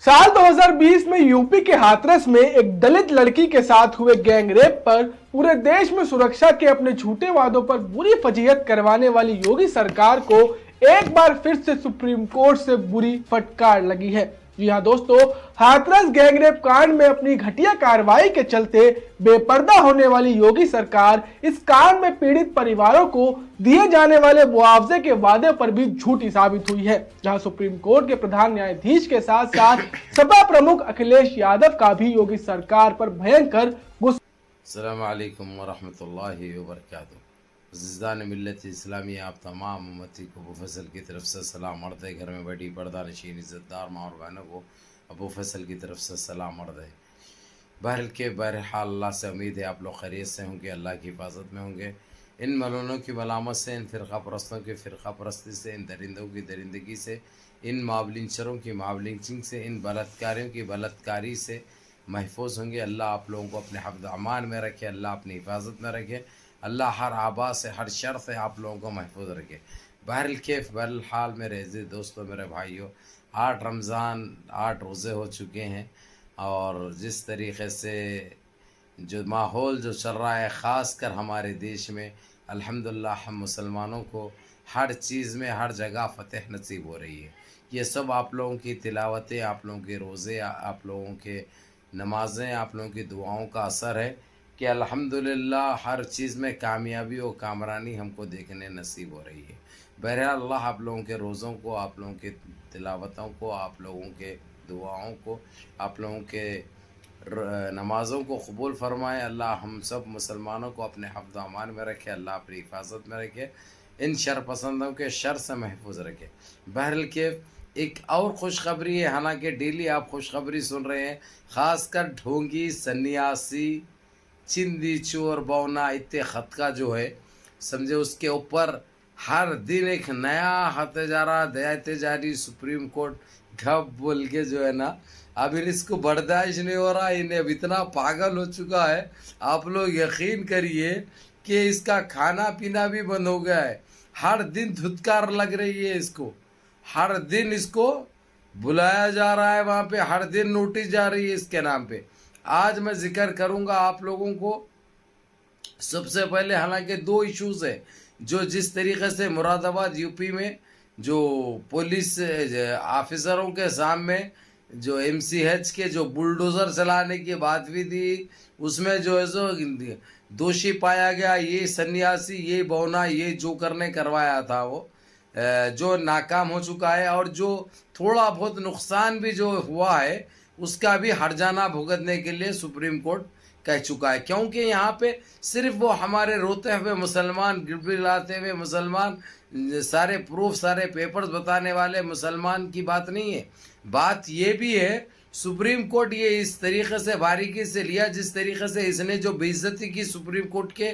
साल 2020 में यूपी के हाथरस में एक दलित लड़की के साथ हुए गैंगरेप पर पूरे देश में सुरक्षा के अपने झूठे वादों पर बुरी फजीहत करवाने वाली योगी सरकार को एक बार फिर से सुप्रीम कोर्ट से बुरी फटकार लगी है। जी हाँ दोस्तों, हाथरस गैंगरेप कांड में अपनी घटिया कार्रवाई के चलते बेपर्दा होने वाली योगी सरकार इस कांड में पीड़ित परिवारों को दिए जाने वाले मुआवजे के वादे पर भी झूठी साबित हुई है। जहां सुप्रीम कोर्ट के प्रधान न्यायाधीश के साथ साथ सपा प्रमुख अखिलेश यादव का भी योगी सरकार पर भयंकर गुस्सा। अस्सलाम वालेकुम वरहमतुल्लाहि वबरकातुहू। ज़िज़ान मिल्लत इस्लामी आप तमाम उम्मती को अबू फैसल की तरफ से सलाम अर्ज़ है। घर में बैठी पर्दा नशीन इज़्ज़तदार माँ और बहनों को अबू फैसल की तरफ से सलाम अर्ज़ है। बहरहाल अल्लाह से उम्मीद है आप लोग खैरियत से होंगे, अल्लाह की हिफाजत में होंगे। इन मलूनों की मलामत से, इन फ़िरक़ा परस्तों की फ़िरक़ा परस्ती से, इन दरिंदों की दरिंदगी से, इन मावलिंचरों की मावलिंचिंग से, इन बलात्कारियों की बलात्कारी से महफूज होंगे। अल्लाह आप लोगों को अपने हिफ्ज़ अमान में रखे, अल्लाह अपनी हिफाजत में रखे, अल्लाह हर आबा से, हर शर से आप लोगों को महफूज रखे। बहरहाल मेरे अज़ीज़ दोस्तों, मेरे भाइयों, 8 रमज़ान 8 रोज़े हो चुके हैं और जिस तरीक़े से जो माहौल जो चल रहा है ख़ास कर हमारे देश में, अल्हम्दुलिल्लाह हम मुसलमानों को हर चीज़ में हर जगह फ़तह नसीब हो रही है। ये सब आप लोगों की तिलावतें, आप लोगों के रोज़े, आप लोगों के नमाज़ें, आप लोगों की दुआओं का असर है कि अल्हम्दुलिल्लाह हर चीज़ में कामयाबी और कामरानी हमको देखने नसीब हो रही है। बहरहाल अल्लाह आप लोगों के रोज़ों को, आप लोगों के तिलावतों को, आप लोगों के दुआओं को, आप लोगों के नमाज़ों को कबूल फ़रमाए। अल्लाह हम सब मुसलमानों को अपने हिफ्ज़ अमान में रखे, अल्लाह अपनी हिफाजत में रखे, इन शर पसंदों के शर से महफूज रखे। बहरहाल के एक और खुशखबरी है, हालांकि डेली आप खुशखबरी सुन रहे हैं, ख़ासकर ढोंगी, सन्यासी, चिंदी, चोर, बौना इत्ते ख़त का जो है समझे, उसके ऊपर हर दिन एक नया हते जा रहा, दयाते जा रही। सुप्रीम कोर्ट घब बोल के जो है ना, अब इसको बर्दाश्त नहीं हो रहा, इन्हें अब इतना पागल हो चुका है, आप लोग यकीन करिए कि इसका खाना पीना भी बंद हो गया है। हर दिन धुतकार लग रही है इसको, हर दिन इसको बुलाया जा रहा है वहाँ पे, हर दिन नोटिस जा रही है इसके नाम पे। आज मैं जिक्र करूँगा आप लोगों को सबसे पहले, हालांकि 2 इश्यूज़ है जो जिस तरीक़े से मुरादाबाद यूपी में जो पुलिस ऑफिसरों के सामने जो MCH के जो बुलडोज़र चलाने की बात भी थी, उसमें जो है सो दोषी पाया गया ये सन्यासी, ये बौना, ये जो करने करवाया था वो जो नाकाम हो चुका है, और जो थोड़ा बहुत नुकसान भी जो हुआ है उसका भी हर्जाना भुगतने के लिए सुप्रीम कोर्ट कह चुका है। क्योंकि यहाँ पे सिर्फ वो हमारे रोते हुए मुसलमान, गिड़गिड़ाते हुए मुसलमान, सारे प्रूफ, सारे पेपर्स बताने वाले मुसलमान की बात नहीं है। बात ये भी है, सुप्रीम कोर्ट ये इस तरीक़े से बारीकी से लिया जिस तरीक़े से इसने जो बेइज्जती की सुप्रीम कोर्ट के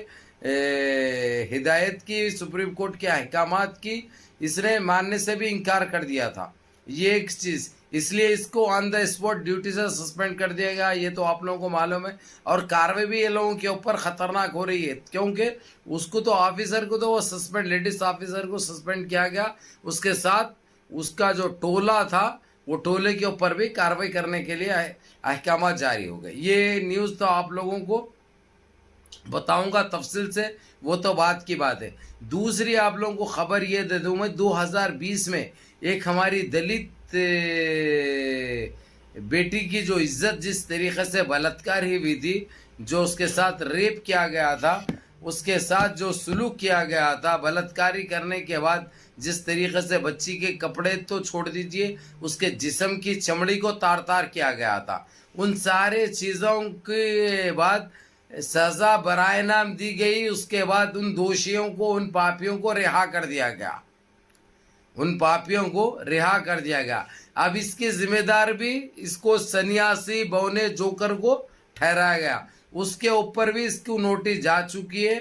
हिदायत की, सुप्रीम कोर्ट के अहकामात की, इसने मानने से भी इनकार कर दिया था। ये एक चीज़, इसलिए इसको ऑन द स्पॉट ड्यूटी से सस्पेंड कर दिया गया, ये तो आप लोगों को मालूम है। और कार्रवाई भी ये लोगों के ऊपर ख़तरनाक हो रही है, क्योंकि उसको तो ऑफिसर को तो वो सस्पेंड, लेडीज ऑफिसर को सस्पेंड किया गया, उसके साथ उसका जो टोला था वो टोले के ऊपर भी कार्रवाई करने के लिए अहकाम जारी हो गए। ये न्यूज़ तो आप लोगों को बताऊंगा तफसील से, वो तो बात की बात है। दूसरी आप लोगों को खबर ये दे दूं मैं, 2020 में एक हमारी दलित बेटी की जो इज्जत जिस तरीक़े से बलात्कार ही हुई थी, जो उसके साथ रेप किया गया था, उसके साथ जो सुलूक किया गया था, बलात्कारी करने के बाद जिस तरीक़े से बच्ची के कपड़े तो छोड़ दीजिए, उसके जिस्म की चमड़ी को तार तार किया गया था, उन सारे चीज़ों के बाद सज़ा बराए नाम दी गई। उसके बाद उन दोषियों को, उन पापियों को रिहा कर दिया गया, उन पापियों को रिहा कर दिया गया। अब इसके जिम्मेदार भी इसको सन्यासी, बौने, जोकर को ठहराया गया, उसके ऊपर भी इसको नोटिस जा चुकी है,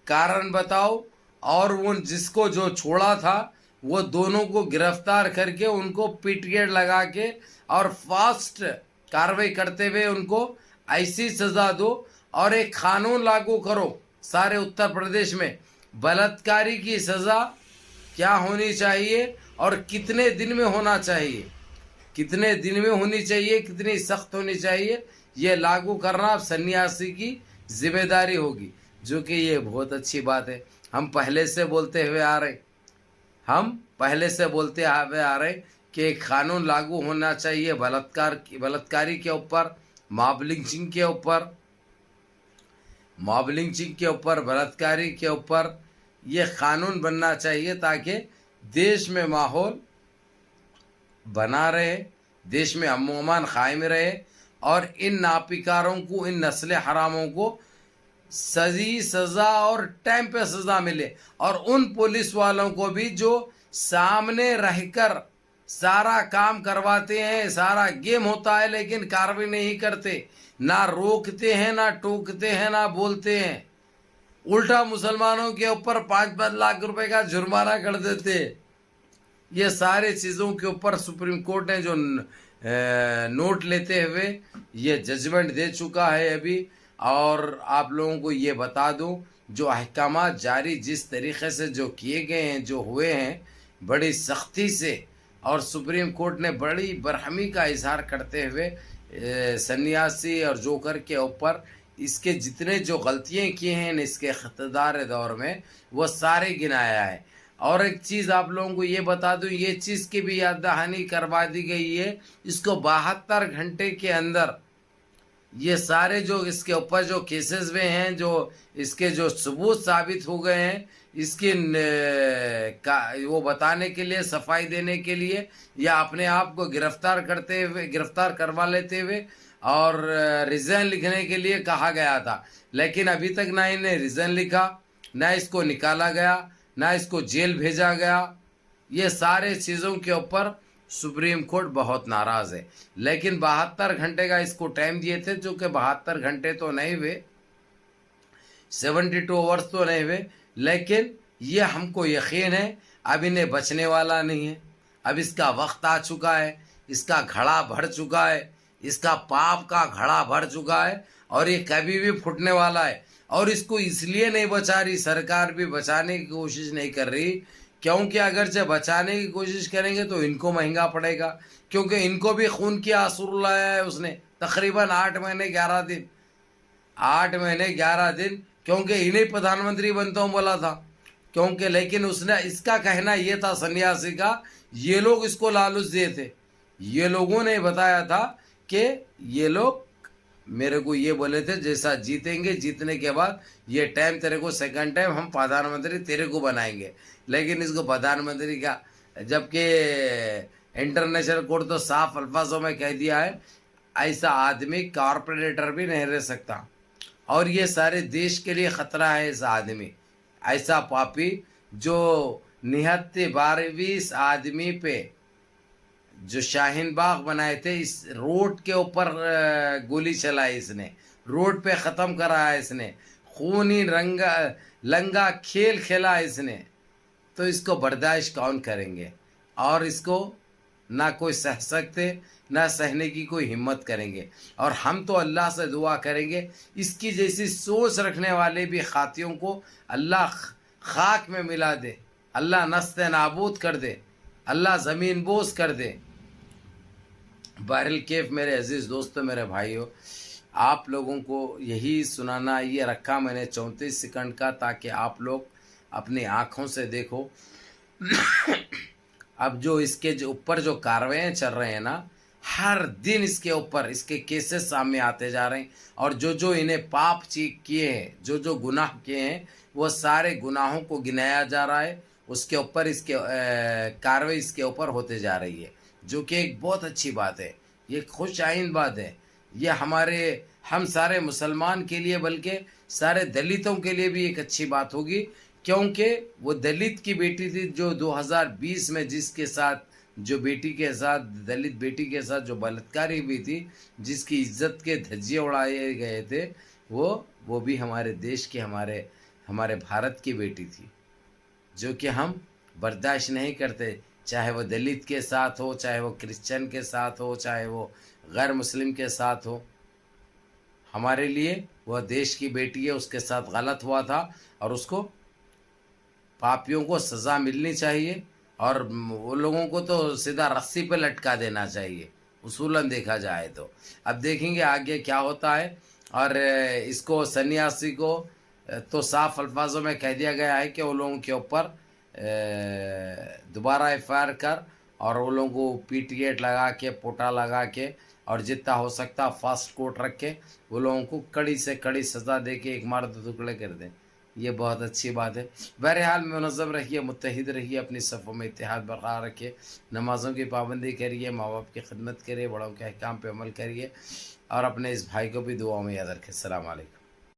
कारण बताओ। और वो जिसको जो छोड़ा था वो दोनों को गिरफ्तार करके उनको पिटगेट लगा के और फास्ट कार्रवाई करते हुए उनको ऐसी सज़ा दो और एक कानून लागू करो सारे उत्तर प्रदेश में। बलात्कारी की सज़ा क्या होनी चाहिए और कितने दिन में होना चाहिए, कितने दिन में होनी चाहिए, कितनी सख्त होनी चाहिए, ये लागू करना अब सन्यासी की जिम्मेदारी होगी, जो कि ये बहुत अच्छी बात है। हम पहले से बोलते हुए आ रहे कि एक कानून लागू होना चाहिए बलात्कारी के ऊपर, मॉब लिंचिंग के ऊपर, बलात्कारी के ऊपर ये कानून बनना चाहिए, ताकि देश में माहौल बना रहे, देश में अमन कायम रहे, और इन नापिकारों को, इन नस्ल हरामों को सजी सज़ा और टाइम पे सज़ा मिले, और उन पुलिस वालों को भी जो सामने रहकर सारा काम करवाते हैं, सारा गेम होता है लेकिन कार्रवाई नहीं करते, ना रोकते हैं, ना टोकते हैं, ना बोलते हैं, उल्टा मुसलमानों के ऊपर 5-5 लाख रुपए का जुर्माना कर देते हैं। ये सारे चीज़ों के ऊपर सुप्रीम कोर्ट ने जो नोट लेते हुए ये जजमेंट दे चुका है अभी। और आप लोगों को ये बता दूं, जो अहकामात जारी जिस तरीक़े से जो किए गए हैं, जो हुए हैं बड़ी सख्ती से, और सुप्रीम कोर्ट ने बड़ी बरहमी का इजहार करते हुए सन्यासी और जोकर के ऊपर इसके जितने जो गलतियाँ किए हैं इसके इख्तिदार दौर में, वो सारे गिनाया है। और एक चीज़ आप लोगों को ये बता दूं, ये चीज़ की भी याद दहानी करवा दी गई है। इसको 72 घंटे के अंदर ये सारे जो इसके ऊपर जो केसेस में हैं, जो इसके जो सबूत साबित हो गए हैं, इसकी वो बताने के लिए, सफाई देने के लिए, या अपने आप को गिरफ्तार करवा लेते हुए और रिज़ाइन लिखने के लिए कहा गया था। लेकिन अभी तक ना इन्हें रिज़ाइन लिखा, ना इसको निकाला गया, ना इसको जेल भेजा गया। ये सारे चीज़ों के ऊपर सुप्रीम कोर्ट बहुत नाराज़ है। लेकिन 72 घंटे का इसको टाइम दिए थे, जो कि 72 घंटे तो नहीं हुए, 72 आवर्स तो नहीं हुए, लेकिन ये हमको यकीन है अब इन्हें बचने वाला नहीं है। अब इसका वक्त आ चुका है, इसका घड़ा भर चुका है, इसका पाप का घड़ा भर चुका है, और ये कभी भी फूटने वाला है। और इसको इसलिए नहीं बचा रही सरकार, भी बचाने की कोशिश नहीं कर रही, क्योंकि अगर से बचाने की कोशिश करेंगे तो इनको महंगा पड़ेगा, क्योंकि इनको भी खून की आंसू रुलाया है उसने तकरीबन 8 महीने 11 दिन, 8 महीने 11 दिन, क्योंकि इन्हें प्रधानमंत्री बनता हूँ बोला था, क्योंकि लेकिन उसने, इसका कहना ये था सन्यासी का, ये लोग इसको लालच दिए थे, ये लोगों ने बताया था कि ये लोग मेरे को ये बोले थे जैसा जीतेंगे, जीतने के बाद ये टाइम तेरे को सेकंड टाइम हम प्रधानमंत्री तेरे को बनाएंगे। लेकिन इसको प्रधानमंत्री का, जबकि इंटरनेशनल कोर्ट तो साफ अल्फाजों में कह दिया है ऐसा आदमी कॉर्पोरेटर भी नहीं रह सकता, और ये सारे देश के लिए ख़तरा है ऐसा आदमी, ऐसा पापी जो निहत्ते 12 आदमी पे जो शाहीन बाग बनाए थे, इस रोड के ऊपर गोली चलाई इसने, रोड पे ख़त्म करा है इसने, खूनी लंगा खेल खेला इसने, तो इसको बर्दाश्त कौन करेंगे? और इसको ना कोई सह सकते, ना सहने की कोई हिम्मत करेंगे। और हम तो अल्लाह से दुआ करेंगे इसकी जैसी सोच रखने वाले भी खातियों को अल्लाह खाक में मिला दे, अल्लाह नस्ते नाबूद कर दे, अल्लाह ज़मीन बोस कर दे। बहरल केफ मेरे अजीज़ दोस्तों, मेरे भाइयों, आप लोगों को यही सुनाना ये रखा मैंने 34 सेकंड का, ताकि आप लोग अपनी आँखों से देखो। अब जो इसके जो ऊपर जो कार्रवाई चल रहे हैं ना, हर दिन इसके ऊपर इसके केसेस सामने आते जा रहे हैं, और जो जो इन्हें पाप किए हैं, जो जो गुनाह किए हैं, वो सारे गुनाहों को गिनाया जा रहा है, उसके ऊपर इसके कार्रवाई इसके ऊपर होते जा रही है, जो कि एक बहुत अच्छी बात है, ये खुश आइंद बात है। ये हम सारे मुसलमान के लिए, बल्कि सारे दलितों के लिए भी एक अच्छी बात होगी, क्योंकि वो दलित की बेटी थी जो 2020 में जिसके साथ, जो बेटी के साथ, दलित बेटी के साथ जो बलात्कारी हुई थी, जिसकी इज्जत के धज्जिए उड़ाए गए थे, वो भी हमारे देश की, हमारे भारत की बेटी थी, जो कि हम बर्दाश्त नहीं करते, चाहे वो दलित के साथ हो, चाहे वो क्रिश्चियन के साथ हो, चाहे वो गैर मुस्लिम के साथ हो। हमारे लिए वह देश की बेटी है, उसके साथ गलत हुआ था, और उसको पापियों को सज़ा मिलनी चाहिए, और वो लोगों को तो सीधा रस्सी पे लटका देना चाहिए। उसूलन देखा जाए तो। अब देखेंगे आगे क्या होता है। और इसको सन्यासी को तो साफ अल्फाजों में कह दिया गया है कि वो लोगों के ऊपर दोबारा एफआईआर कर और वो लोगों को पीटीएट लगा के पोटा लगा के और जितना हो सकता फास्ट कोर्ट रख के वो लोगों को कड़ी से कड़ी सज़ा दे के एक मार दो टुकड़े कर दें। ये बहुत अच्छी बात है। बहरहाल मुनज़्ज़म रहिए, मुत्तहिद रहिए, अपनी सफ़ों में इत्तेहाद बरकरार रखिए, नमाज़ों की पाबंदी करिए, माँ बाप की खिदमत करिए, बड़ों के अहकाम पे अमल करिए और अपने इस भाई को भी दुआओं में याद रखें। अस्सलाम वालेकुम।